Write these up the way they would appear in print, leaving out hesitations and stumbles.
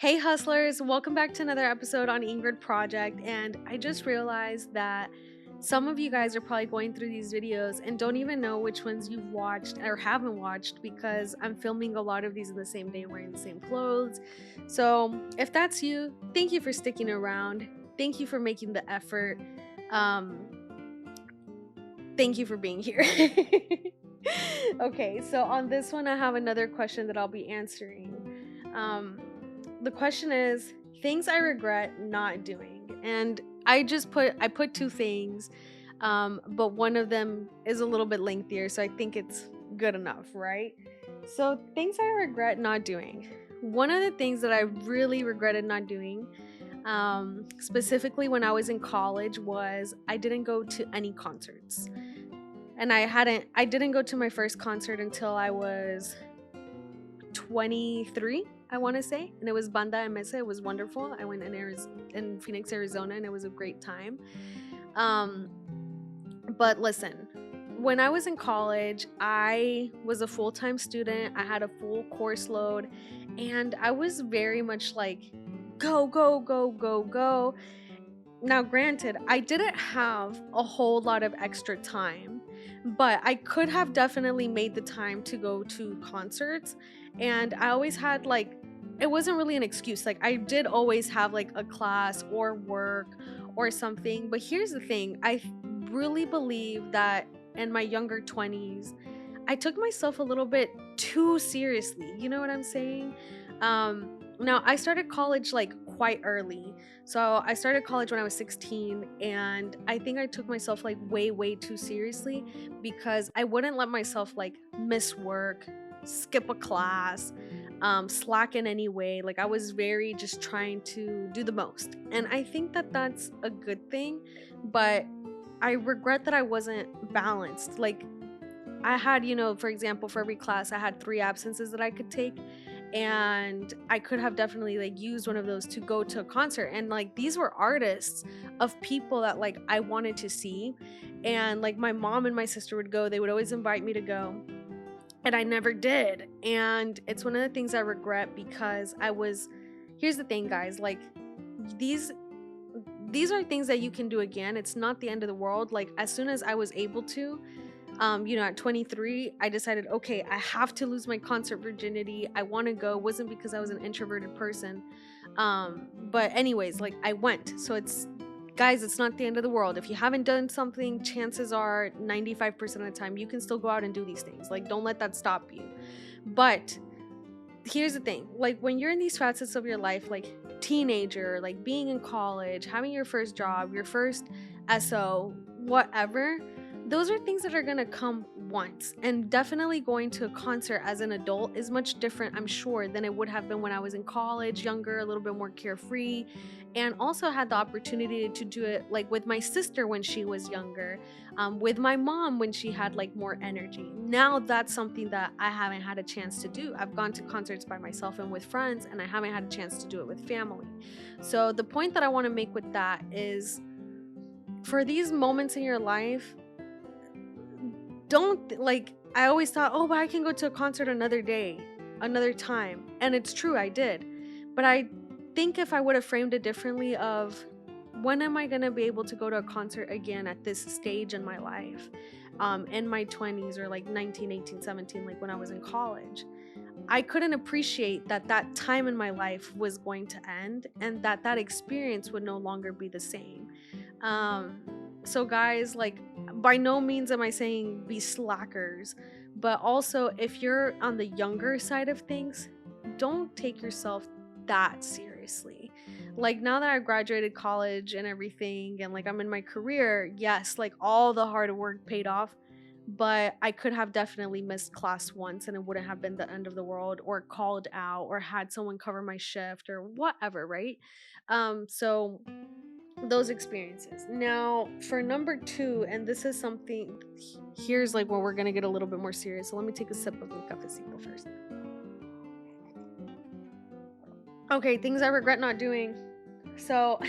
Hey hustlers, welcome back to another episode on Ingrid Project. And I just realized that some of you guys are probably going through these videos and don't even know which ones you've watched or haven't watched because I'm filming a lot of these in the same day wearing the same clothes. So if that's you, thank you for sticking around. Thank you for making the effort. Um, Thank you for being here. Okay, so on this one, I have another question that I'll be answering. The question is things I regret not doing, and I put two things, but one of them is a little bit lengthier, so I think it's good enough, right? So things I regret not doing. One of the things that I really regretted not doing, specifically when I was in college, was I didn't go to any concerts and I didn't go to my first concert until I was 23, I want to say, and it was Banda MS. It was wonderful. I went in Phoenix, Arizona, and it was a great time. Um, but listen, when I was in college, I was a full-time student. I had a full course load, and I was very much like go, go, go, go, go. Now, granted, I didn't have a whole lot of extra time, but I could have definitely made the time to go to concerts. And I always had like, it wasn't really an excuse. Like, I did always have like a class or work or something. But here's the thing, really believe that in my younger 20s, I took myself a little bit too seriously. You know what I'm saying? Now, I started college like quite early. So I started college when I was 16, and I think I took myself like way, way too seriously because I wouldn't let myself like miss work, skip a class, slack in any way. Like I was very just trying to do the most. And I think that that's a good thing, but I regret that I wasn't balanced. Like I had, for example, for every class, I had 3 absences that I could take. And I could have definitely like used one of those to go to a concert. And like these were artists of people that like I wanted to see. And like my mom and my sister would go, they would always invite me to go. And I never did. And it's one of the things I regret because here's the thing, guys, like these these are things that you can do again. It's not the end of the world. Like as soon as I was able to, at 23, I decided, okay, I have to lose my concert virginity. I want to go. It wasn't because I was an introverted person. But anyways, like I went. So guys, it's not the end of the world. If you haven't done something, chances are 95% of the time you can still go out and do these things. Like don't let that stop you. But here's the thing, like when you're in these facets of your life, like teenager, like being in college, having your first job, your first SO, whatever, those are things that are going to come once. And definitely going to a concert as an adult is much different, I'm sure, than it would have been when I was in college, younger, a little bit more carefree, and also had the opportunity to do it like with my sister when she was younger, with my mom when she had like more energy. Now that's something that I haven't had a chance to do. I've gone to concerts by myself and with friends, and I haven't had a chance to do it with family. So the point that I want to make with that is, for these moments in your life, don't like, I always thought, oh, but I can go to a concert another day, another time. And it's true, I did. But I think if I would have framed it differently of when am I going to be able to go to a concert again at this stage in my life, in my 20s, or like 19, 18, 17, like when I was in college, I couldn't appreciate that that time in my life was going to end and that that experience would no longer be the same. Um, so, guys, like, by no means am I saying be slackers, but also if you're on the younger side of things, don't take yourself that seriously. Like, now that I graduated college and everything, and like I'm in my career, yes, like all the hard work paid off, but I could have definitely missed class once and it wouldn't have been the end of the world, or called out, or had someone cover my shift or whatever, right? So those experiences. Now, for number two, and this is something, here's like where we're gonna get a little bit more serious. So let me take a sip of the cafecito first. Okay, things I regret not doing. So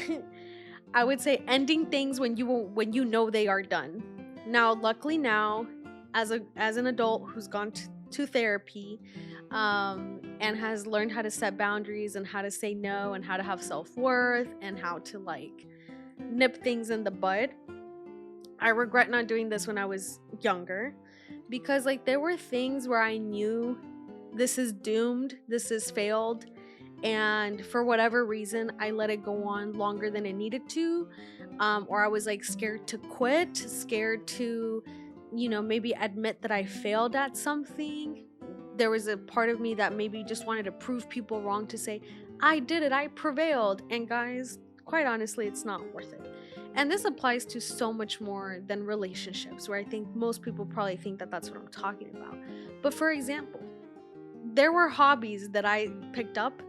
I would say ending things when you know they are done. Now, luckily now, as an adult who's gone to therapy, and has learned how to set boundaries and how to say no and how to have self-worth and how to like nip things in the bud. I regret not doing this when I was younger, because like there were things where I knew this is doomed, this is failed, and for whatever reason I let it go on longer than it needed to, or I was like scared to quit, scared to, maybe admit that I failed at something. There was a part of me that maybe just wanted to prove people wrong, to say I did it, I prevailed. And guys, quite honestly, it's not worth it. And this applies to so much more than relationships, where I think most people probably think that that's what I'm talking about. But for example, there were hobbies that I picked up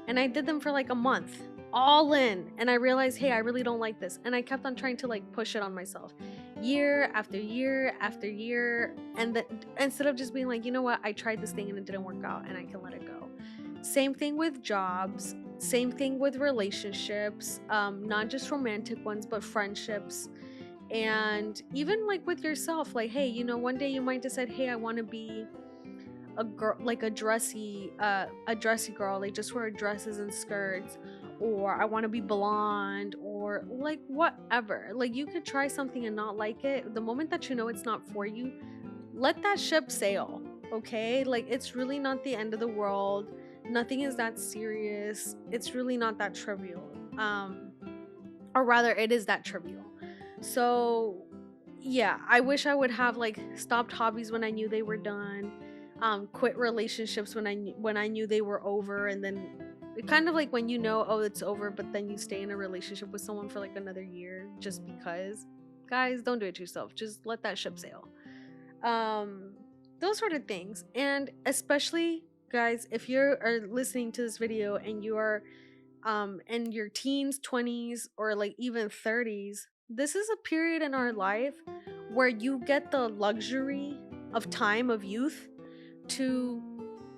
and I did them for like a month, all in, and I realized, hey, I really don't like this, and I kept on trying to like push it on myself, year after year after year, and that instead of just being like, you know what, I tried this thing and it didn't work out and I can let it go. Same thing with jobs, same thing with relationships, not just romantic ones, but friendships. And even like with yourself, like, hey, one day you might decide, hey, I want to be a girl, like a dressy girl, like just wear dresses and skirts, or I want to be blonde, or like whatever. Like you could try something and not like it. The moment that you know it's not for you, let that ship sail. Okay, like it's really not the end of the world. Nothing is that serious. It's really not that trivial. Or rather, it is that trivial. So yeah, I wish I would have like stopped hobbies when I knew they were done, quit relationships when I knew they were over, and then kind of like when you know, oh, it's over, but then you stay in a relationship with someone for like another year just because. Guys, don't do it to yourself. Just let that ship sail. um those sort of things. And especially, guys, if you are listening to this video and you are in your teens, 20s, or like even 30s, this is a period in our life where you get the luxury of time, of youth, to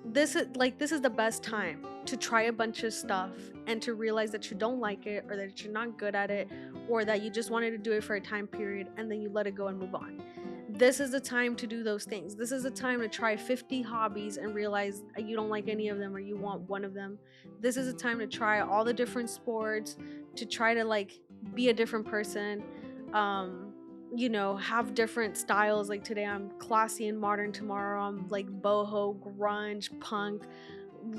this is the best time to try a bunch of stuff and to realize that you don't like it, or that you're not good at it, or that you just wanted to do it for a time period and then you let it go and move on. This is the time to do those things. This is the time to try 50 hobbies and realize you don't like any of them or you want one of them. This is a time to try all the different sports, to try to like be a different person. Have different styles. Like today I'm classy and modern, tomorrow I'm like boho, grunge, punk,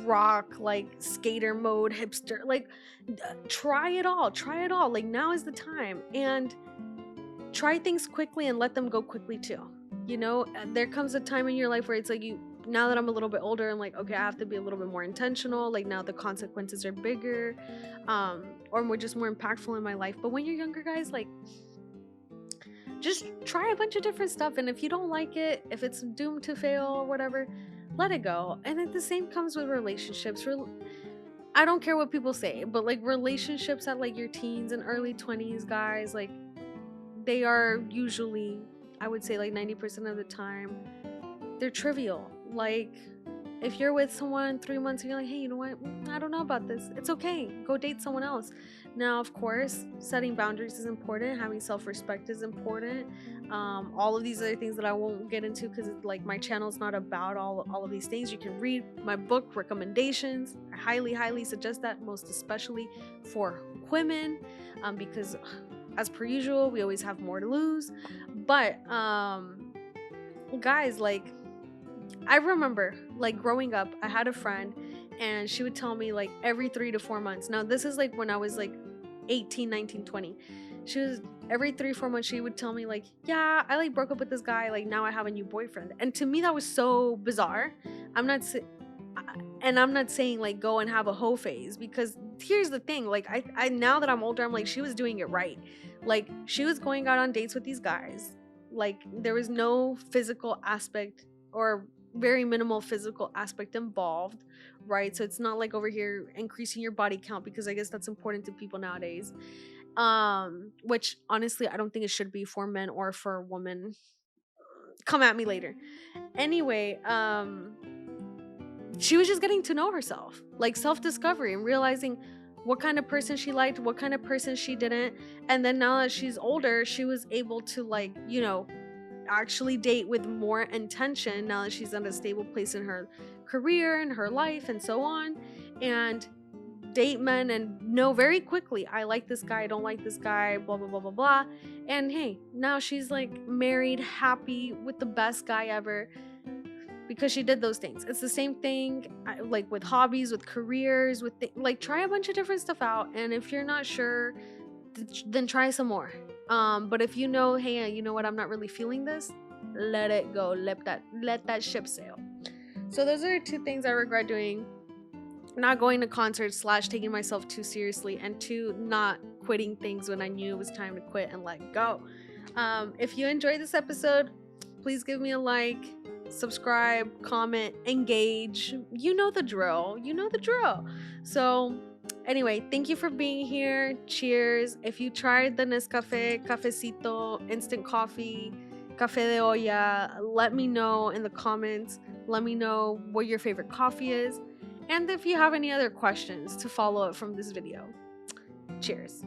rock, like skater mode, hipster. Like try it all. Try it all. Like now is the time. And try things quickly and let them go quickly too. There comes a time in your life where it's like, now that I'm a little bit older, I'm like, okay, I have to be a little bit more intentional. Like now the consequences are bigger, or more, just more impactful in my life. But when you're younger, guys, like just try a bunch of different stuff, and if you don't like it, if it's doomed to fail or whatever, let it go. And then the same comes with relationships. I don't care what people say, but like relationships at like your teens and early 20s, guys, like they are usually, I would say like 90% of the time, they're trivial. Like if you're with someone 3 months and you're like, hey, you know what, I don't know about this, it's okay, go date someone else. Now, of course, setting boundaries is important, having self-respect is important, all of these other things that I won't get into, because like my channel is not about all of these things. You can read my book recommendations. I highly suggest that, most especially for women, because as per usual, we always have more to lose. But guys, like I remember like growing up, I had a friend and she would tell me like every 3 to 4 months. Now this is like when I was like 18, 19, 20. She was every 3 4 months she would tell me like, yeah, I like broke up with this guy, like now I have a new boyfriend. And to me that was so bizarre. I'm not saying like go and have a hoe phase, because here's the thing, like I now that I'm older, I'm like, she was doing it right. Like she was going out on dates with these guys, like there was no physical aspect, or very minimal physical aspect involved, right? So it's not like over here increasing your body count, because I guess that's important to people nowadays, which honestly I don't think it should be for men or for women. Come at me later. Anyway, she was just getting to know herself, like self-discovery, and realizing what kind of person she liked, what kind of person she didn't. And then now that she's older, she was able to like, actually date with more intention now that she's in a stable place in her career and her life and so on, and date men and know very quickly, I like this guy, I don't like this guy, blah blah blah blah blah. And hey, now she's like married, happy with the best guy ever because she did those things. It's the same thing like with hobbies, with careers, with like try a bunch of different stuff out, and if you're not sure, then try some more. But if you know, hey, you know what, I'm not really feeling this, let it go, let that ship sail. So those are two things I regret doing: not going to concerts / taking myself too seriously, and two, not quitting things when I knew it was time to quit and let go. If you enjoyed this episode, please give me a like, subscribe, comment, engage. You know the drill. So anyway, thank you for being here. Cheers. If you tried the Nescafe Cafecito instant coffee, Café de Olla, let me know in the comments. Let me know what your favorite coffee is, and if you have any other questions to follow up from this video. Cheers.